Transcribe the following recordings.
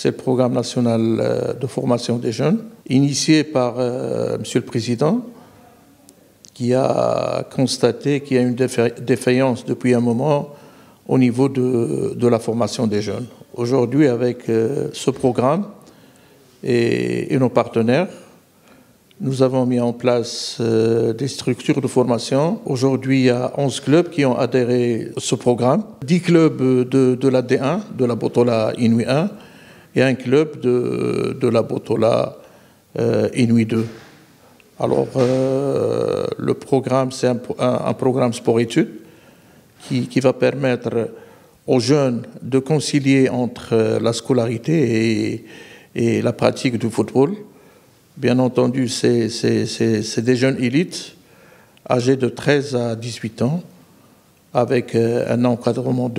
c'est le programme national de formation des jeunes, initié par Monsieur le Président, qui a constaté qu'il y a une défaillance depuis un moment au niveau de la formation des jeunes. Aujourd'hui, avec ce programme et nos partenaires, nous avons mis en place des structures de formation. Aujourd'hui, il y a 11 clubs qui ont adhéré à ce programme, 10 clubs de la D1, de la Botola Inuit 1, et un club de la Botola Inuit 2. Alors, le programme, c'est un programme sport-études qui va permettre aux jeunes de concilier entre la scolarité et la pratique du football. Bien entendu, c'est des jeunes élites âgés de 13 à 18 ans, avec un encadrement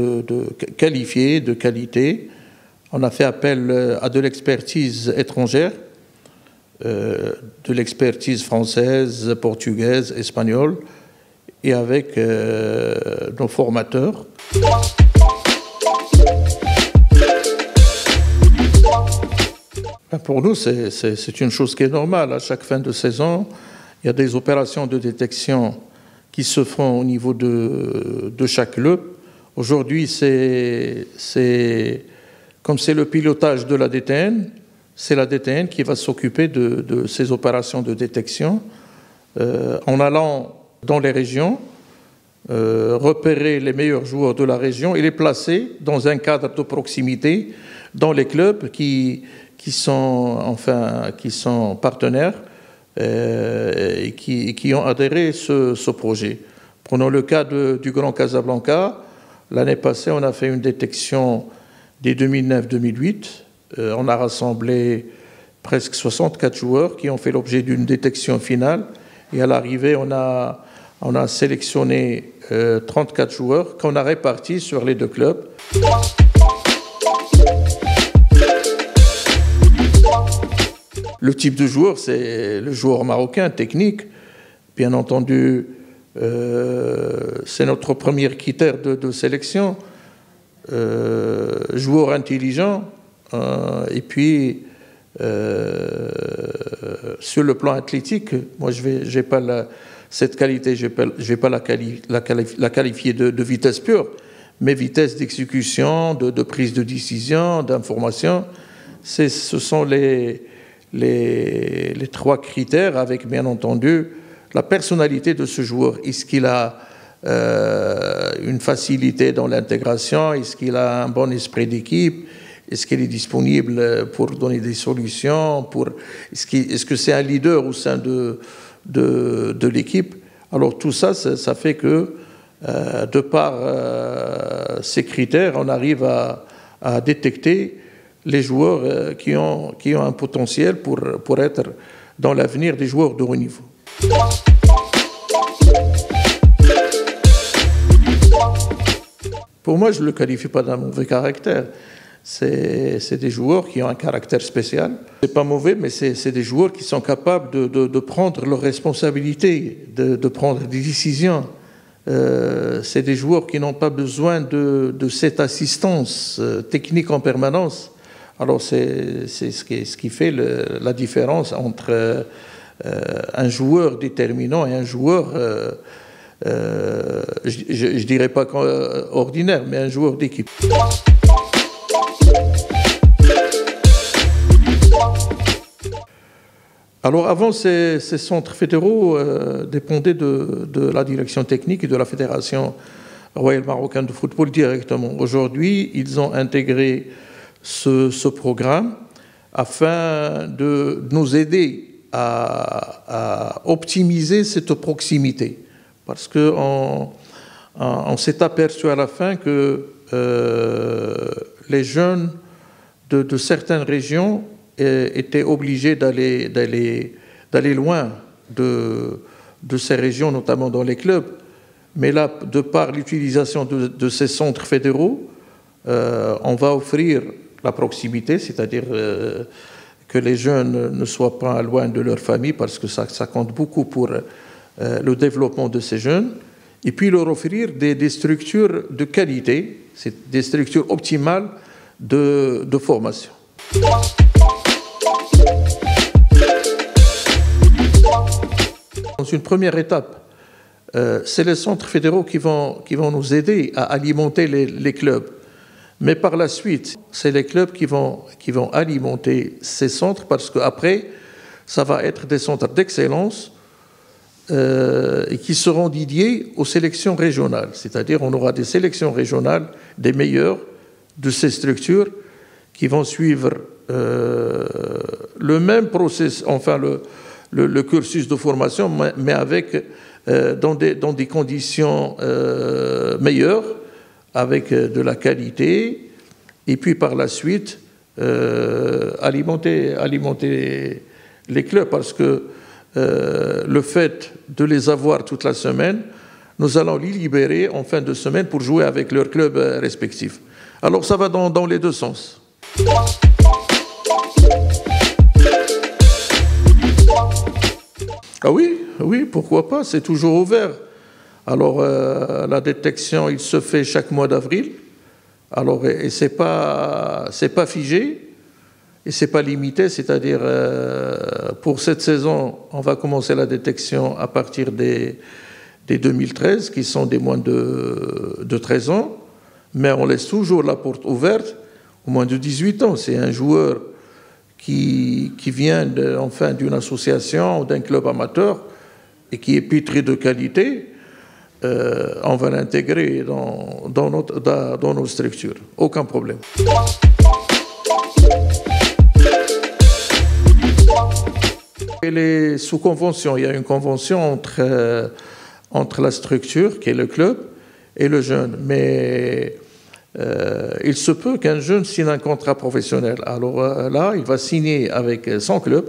qualifié, de qualité. On a fait appel à de l'expertise étrangère, de l'expertise française, portugaise, espagnole, et avec nos formateurs. Pour nous, c'est une chose qui est normale. À chaque fin de saison, il y a des opérations de détection qui se font au niveau de chaque club. Aujourd'hui, comme c'est le pilotage de la DTN, c'est la DTN qui va s'occuper de ces opérations de détection en allant dans les régions, repérer les meilleurs joueurs de la région et les placer dans un cadre de proximité dans les clubs qui sont partenaires et qui ont adhéré à ce projet. Prenons le cas du Grand Casablanca. L'année passée, on a fait une détection dès 2009-2008. On a rassemblé presque 64 joueurs qui ont fait l'objet d'une détection finale. Et à l'arrivée, on a sélectionné 34 joueurs qu'on a répartis sur les deux clubs. Le type de joueur, c'est le joueur marocain, technique. Bien entendu, c'est notre premier critère de sélection. Joueur intelligent. Et puis, sur le plan athlétique, moi, je n'ai pas cette qualité, je ne vais pas la qualifier de vitesse pure, mais vitesse d'exécution, de prise de décision, d'information. Ce sont les trois critères avec, bien entendu, la personnalité de ce joueur. Est-ce qu'il a une facilité dans l'intégration? Est-ce qu'il a un bon esprit d'équipe? Est-ce qu'il est disponible pour donner des solutions? Est-ce que c'est un leader au sein de l'équipe? Alors tout ça, ça fait que, de par ces critères, on arrive à détecter les joueurs qui ont un potentiel pour être dans l'avenir des joueurs de haut niveau. Pour moi, je ne le qualifie pas d'un mauvais caractère. C'est des joueurs qui ont un caractère spécial. C'est pas mauvais, mais c'est des joueurs qui sont capables de prendre leurs responsabilités, de prendre des décisions. C'est des joueurs qui n'ont pas besoin de cette assistance technique en permanence. Alors c'est ce qui fait la différence entre un joueur déterminant et un joueur, je dirais pas ordinaire, mais un joueur d'équipe. Alors avant, ces centres fédéraux dépendaient de la direction technique et de la Fédération royale marocaine de football directement. Aujourd'hui, ils ont intégré ce programme afin de nous aider à optimiser cette proximité. Parce qu'on s'est aperçu à la fin que les jeunes de certaines régions étaient obligés d'aller loin de ces régions, notamment dans les clubs. Mais là, de par l'utilisation de ces centres fédéraux, on va offrir la proximité, c'est-à-dire que les jeunes ne soient pas loin de leur famille, parce que ça compte beaucoup pour le développement de ces jeunes, et puis leur offrir des structures de qualité, des structures optimales de formation. Dans une première étape, c'est les centres fédéraux qui vont nous aider à alimenter les clubs. Mais par la suite, c'est les clubs qui vont alimenter ces centres parce qu'après, ça va être des centres d'excellence et qui seront dédiés aux sélections régionales. C'est-à-dire on aura des sélections régionales, des meilleurs de ces structures qui vont suivre le même processus, enfin le cursus de formation, mais avec dans des conditions meilleures, avec de la qualité, et puis par la suite alimenter les clubs, parce que le fait de les avoir toute la semaine, nous allons les libérer en fin de semaine pour jouer avec leurs clubs respectifs. Alors ça va dans les deux sens. Ah oui, pourquoi pas, c'est toujours ouvert. Alors la détection, il se fait chaque mois d'avril. Alors et c'est pas figé et c'est pas limité, c'est-à-dire pour cette saison, on va commencer la détection à partir des 2013, qui sont des moins de 13 ans, mais on laisse toujours la porte ouverte aux moins de 18 ans. C'est un joueur qui vient d'une association ou d'un club amateur et qui est pétri de qualité, on va l'intégrer dans nos structures. Aucun problème. Elle est sous convention. Il y a une convention entre la structure, qui est le club, et le jeune. Mais il se peut qu'un jeune signe un contrat professionnel. Alors là, il va signer avec son club,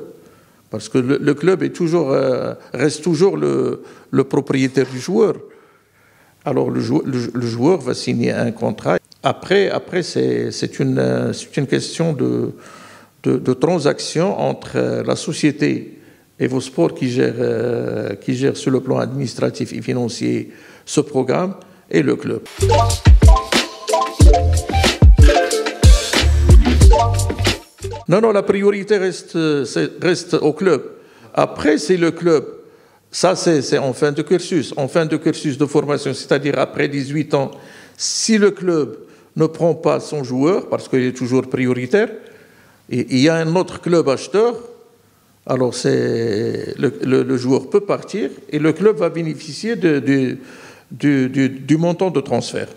parce que le club reste toujours le propriétaire du joueur. Alors le joueur va signer un contrat. Après c'est une question de transaction entre la société Evosport qui gère sur le plan administratif et financier ce programme et le club. Non, la priorité reste au club. Après, c'est le club. Ça, c'est en fin de cursus de formation, c'est-à-dire après 18 ans. Si le club ne prend pas son joueur, parce qu'il est toujours prioritaire, et il y a un autre club acheteur, alors le joueur peut partir et le club va bénéficier du montant de transfert.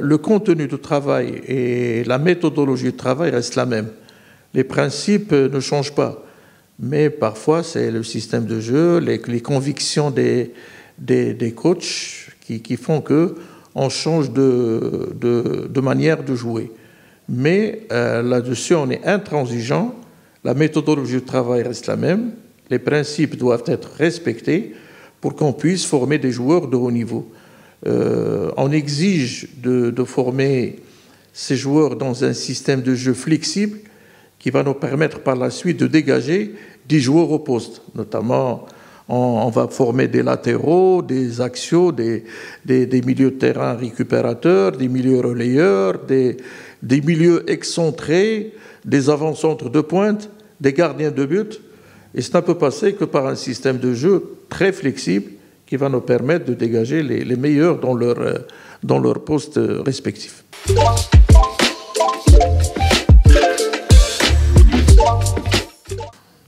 Le contenu du travail et la méthodologie du travail restent la même. Les principes ne changent pas. Mais parfois, c'est le système de jeu, les convictions des coachs qui font qu'on change de manière de jouer. Mais là-dessus, on est intransigeant. La méthodologie du travail reste la même. Les principes doivent être respectés pour qu'on puisse former des joueurs de haut niveau. On exige de former ces joueurs dans un système de jeu flexible qui va nous permettre par la suite de dégager des joueurs au poste. Notamment, on va former des latéraux, des axiaux, des milieux de terrain récupérateurs, des milieux relayeurs, des milieux excentrés, des avant-centres de pointe, des gardiens de but. Et ça ne peut passer que par un système de jeu très flexible qui va nous permettre de dégager les meilleurs dans leur poste respectif.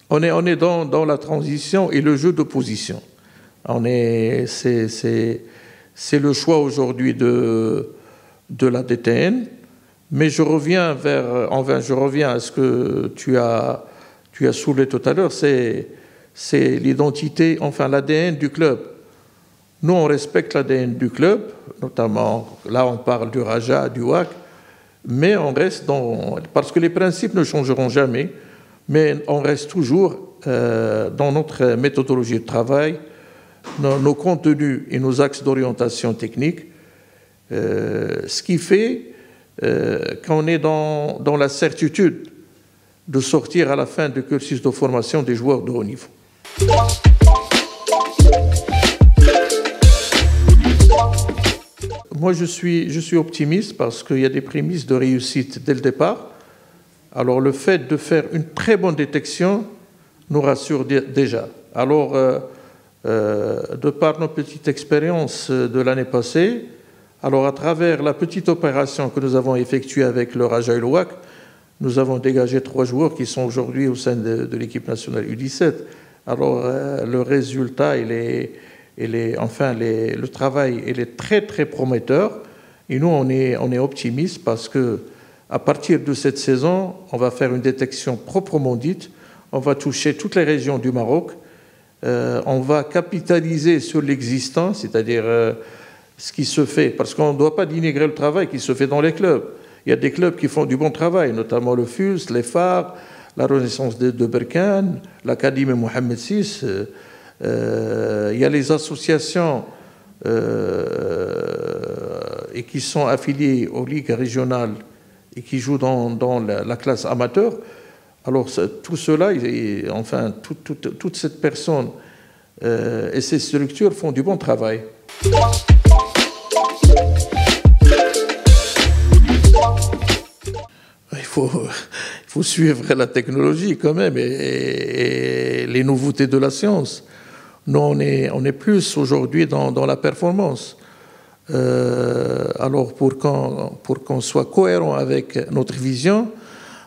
On est dans la transition et le jeu de position. C'est le choix aujourd'hui de la DTN, mais je reviens à ce que tu as soulevé tout à l'heure, c'est l'identité, l'ADN du club. Nous, on respecte l'ADN du club, notamment, là on parle du Raja, du WAC, mais on reste parce que les principes ne changeront jamais, mais on reste toujours dans notre méthodologie de travail, nos contenus et nos axes d'orientation technique, ce qui fait qu'on est dans la certitude de sortir à la fin du cursus de formation des joueurs de haut niveau. Moi, je suis optimiste parce qu'il y a des prémices de réussite dès le départ. Alors, le fait de faire une très bonne détection nous rassure déjà. Alors, de par notre petite expérience de l'année passée, alors à travers la petite opération que nous avons effectuée avec le Raja El-Ouak, nous avons dégagé 3 joueurs qui sont aujourd'hui au sein de l'équipe nationale U17. Alors, le résultat, le travail, il est très, très prometteur. Et nous, on est optimistes parce que à partir de cette saison, on va faire une détection proprement dite. On va toucher toutes les régions du Maroc. On va capitaliser sur l'existant, c'est-à-dire ce qui se fait, parce qu'on ne doit pas dénigrer le travail qui se fait dans les clubs. Il y a des clubs qui font du bon travail, notamment le FUS, les Phares, la Renaissance de Berkane, l'Académie Mohamed VI. Il y a les associations et qui sont affiliées aux ligues régionales et qui jouent dans la classe amateur. Alors tout cela, enfin toute cette personne et ces structures font du bon travail. Il faut suivre la technologie quand même et les nouveautés de la science. Nous, on est plus aujourd'hui dans la performance. Alors, pour qu'on soit cohérent avec notre vision,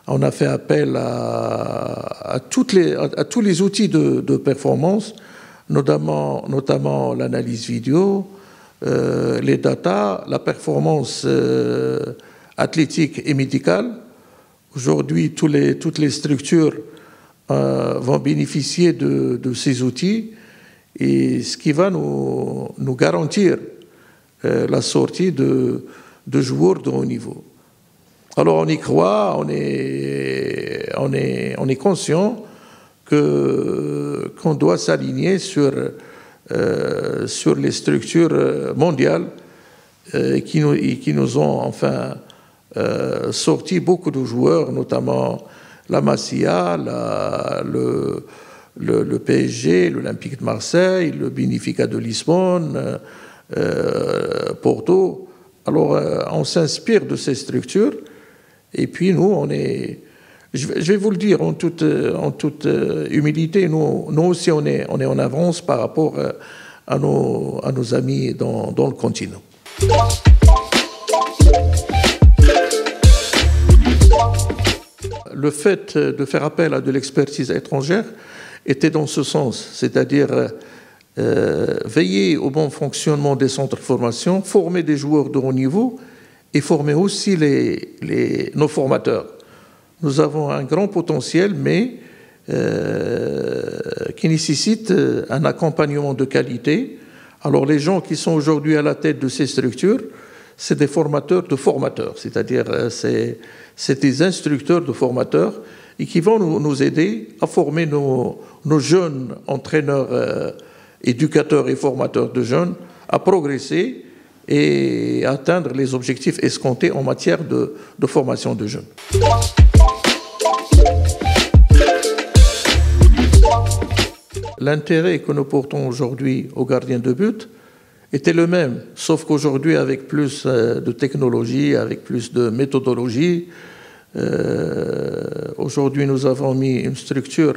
on a fait appel à tous les outils de performance, notamment l'analyse vidéo, les data, la performance athlétique et médicale. Aujourd'hui, toutes les structures vont bénéficier de ces outils, et ce qui va nous garantir la sortie de joueurs de haut niveau. Alors on y croit, on est conscient qu'on doit s'aligner sur les structures mondiales qui nous ont enfin sorti beaucoup de joueurs, notamment la Masia, le PSG, l'Olympique de Marseille, le Benfica de Lisbonne, Porto. Alors on s'inspire de ces structures. Et puis nous, je vais vous le dire en toute humilité, nous aussi on est en avance par rapport à nos amis dans le continent. Le fait de faire appel à de l'expertise étrangère était dans ce sens, c'est-à-dire veiller au bon fonctionnement des centres de formation, former des joueurs de haut niveau et former aussi nos formateurs. Nous avons un grand potentiel, mais qui nécessite un accompagnement de qualité. Alors les gens qui sont aujourd'hui à la tête de ces structures, c'est des formateurs de formateurs, c'est-à-dire c'est des instructeurs de formateurs et qui vont nous aider à former nos jeunes entraîneurs, éducateurs et formateurs de jeunes à progresser et atteindre les objectifs escomptés en matière de formation de jeunes. L'intérêt que nous portons aujourd'hui aux gardiens de but était le même, sauf qu'aujourd'hui, avec plus de technologie, avec plus de méthodologie, aujourd'hui nous avons mis une structure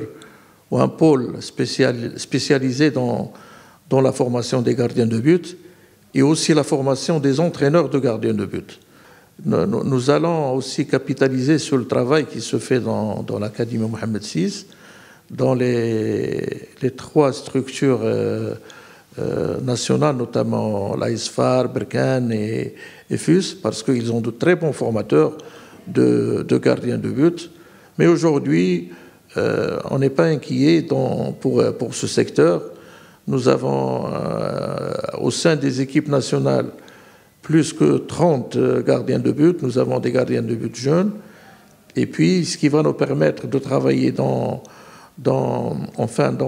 ou un pôle spécialisé dans la formation des gardiens de but et aussi la formation des entraîneurs de gardiens de but. Nous allons aussi capitaliser sur le travail qui se fait dans l'Académie Mohamed VI, dans les 3 structures nationales, notamment l'AISFAR, Berkane et FUS, parce qu'ils ont de très bons formateurs de gardiens de but. Mais aujourd'hui, on n'est pas inquiet pour ce secteur. Nous avons au sein des équipes nationales plus que 30 gardiens de but. Nous avons des gardiens de but jeunes. Et puis, ce qui va nous permettre de travailler dans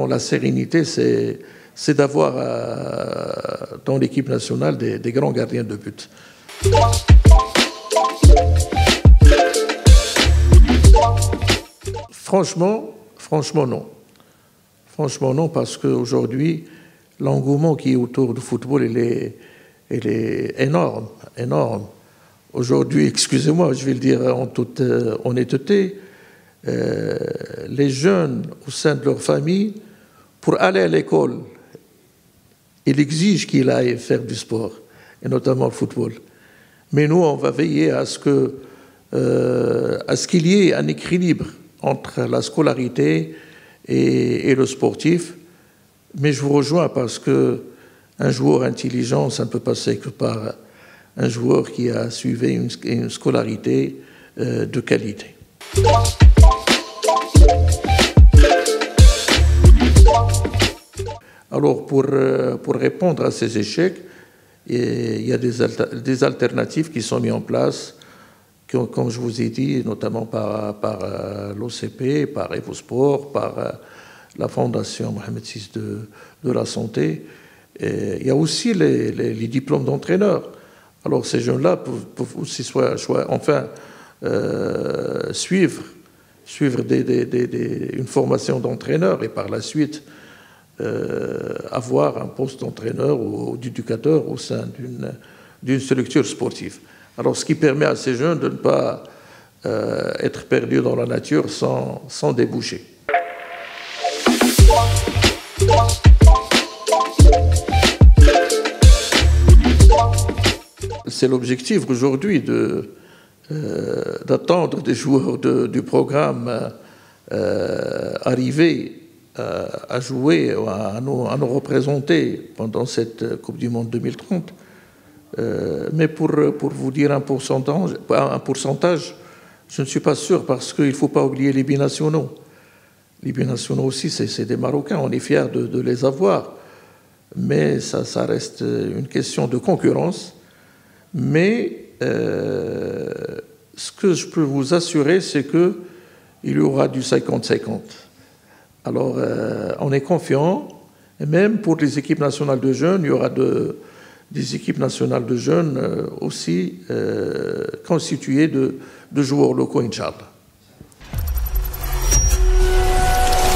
la sérénité, c'est d'avoir dans l'équipe nationale des grands gardiens de but. Franchement, non. Franchement, non, parce qu'aujourd'hui, l'engouement qui est autour du football, elle est énorme, énorme. Aujourd'hui, excusez-moi, je vais le dire en toute honnêteté, les jeunes au sein de leur famille, pour aller à l'école, ils exigent qu'ils aillent faire du sport, et notamment le football. Mais nous, on va veiller à ce qu'il y ait un équilibre entre la scolarité et le sportif. Mais je vous rejoins parce qu'un joueur intelligent, ça ne peut passer que par un joueur qui a suivi une scolarité de qualité. Alors, pour répondre à ces échecs, il y a des alternatives qui sont mises en place, comme je vous ai dit, notamment par l'OCP, par EvoSport, par la Fondation Mohamed VI de la Santé. Et il y a aussi les diplômes d'entraîneurs. Alors, ces jeunes-là peuvent aussi suivre une formation d'entraîneur et par la suite avoir un poste d'entraîneur ou d'éducateur au sein d'une structure sportive. Alors, ce qui permet à ces jeunes de ne pas être perdus dans la nature sans déboucher. C'est l'objectif aujourd'hui d'attendre des joueurs du programme arriver à jouer, à nous représenter pendant cette Coupe du Monde 2030. Mais pour vous dire un pourcentage, je ne suis pas sûr parce qu'il ne faut pas oublier les binationaux. Les binationaux aussi, c'est des Marocains, on est fiers de les avoir. Mais ça reste une question de concurrence. Mais ce que je peux vous assurer, c'est qu'il y aura du 50-50. Alors, on est confiant, et même pour les équipes nationales de jeunes, il y aura des équipes nationales de jeunes aussi constituées de joueurs locaux, Inch'Allah.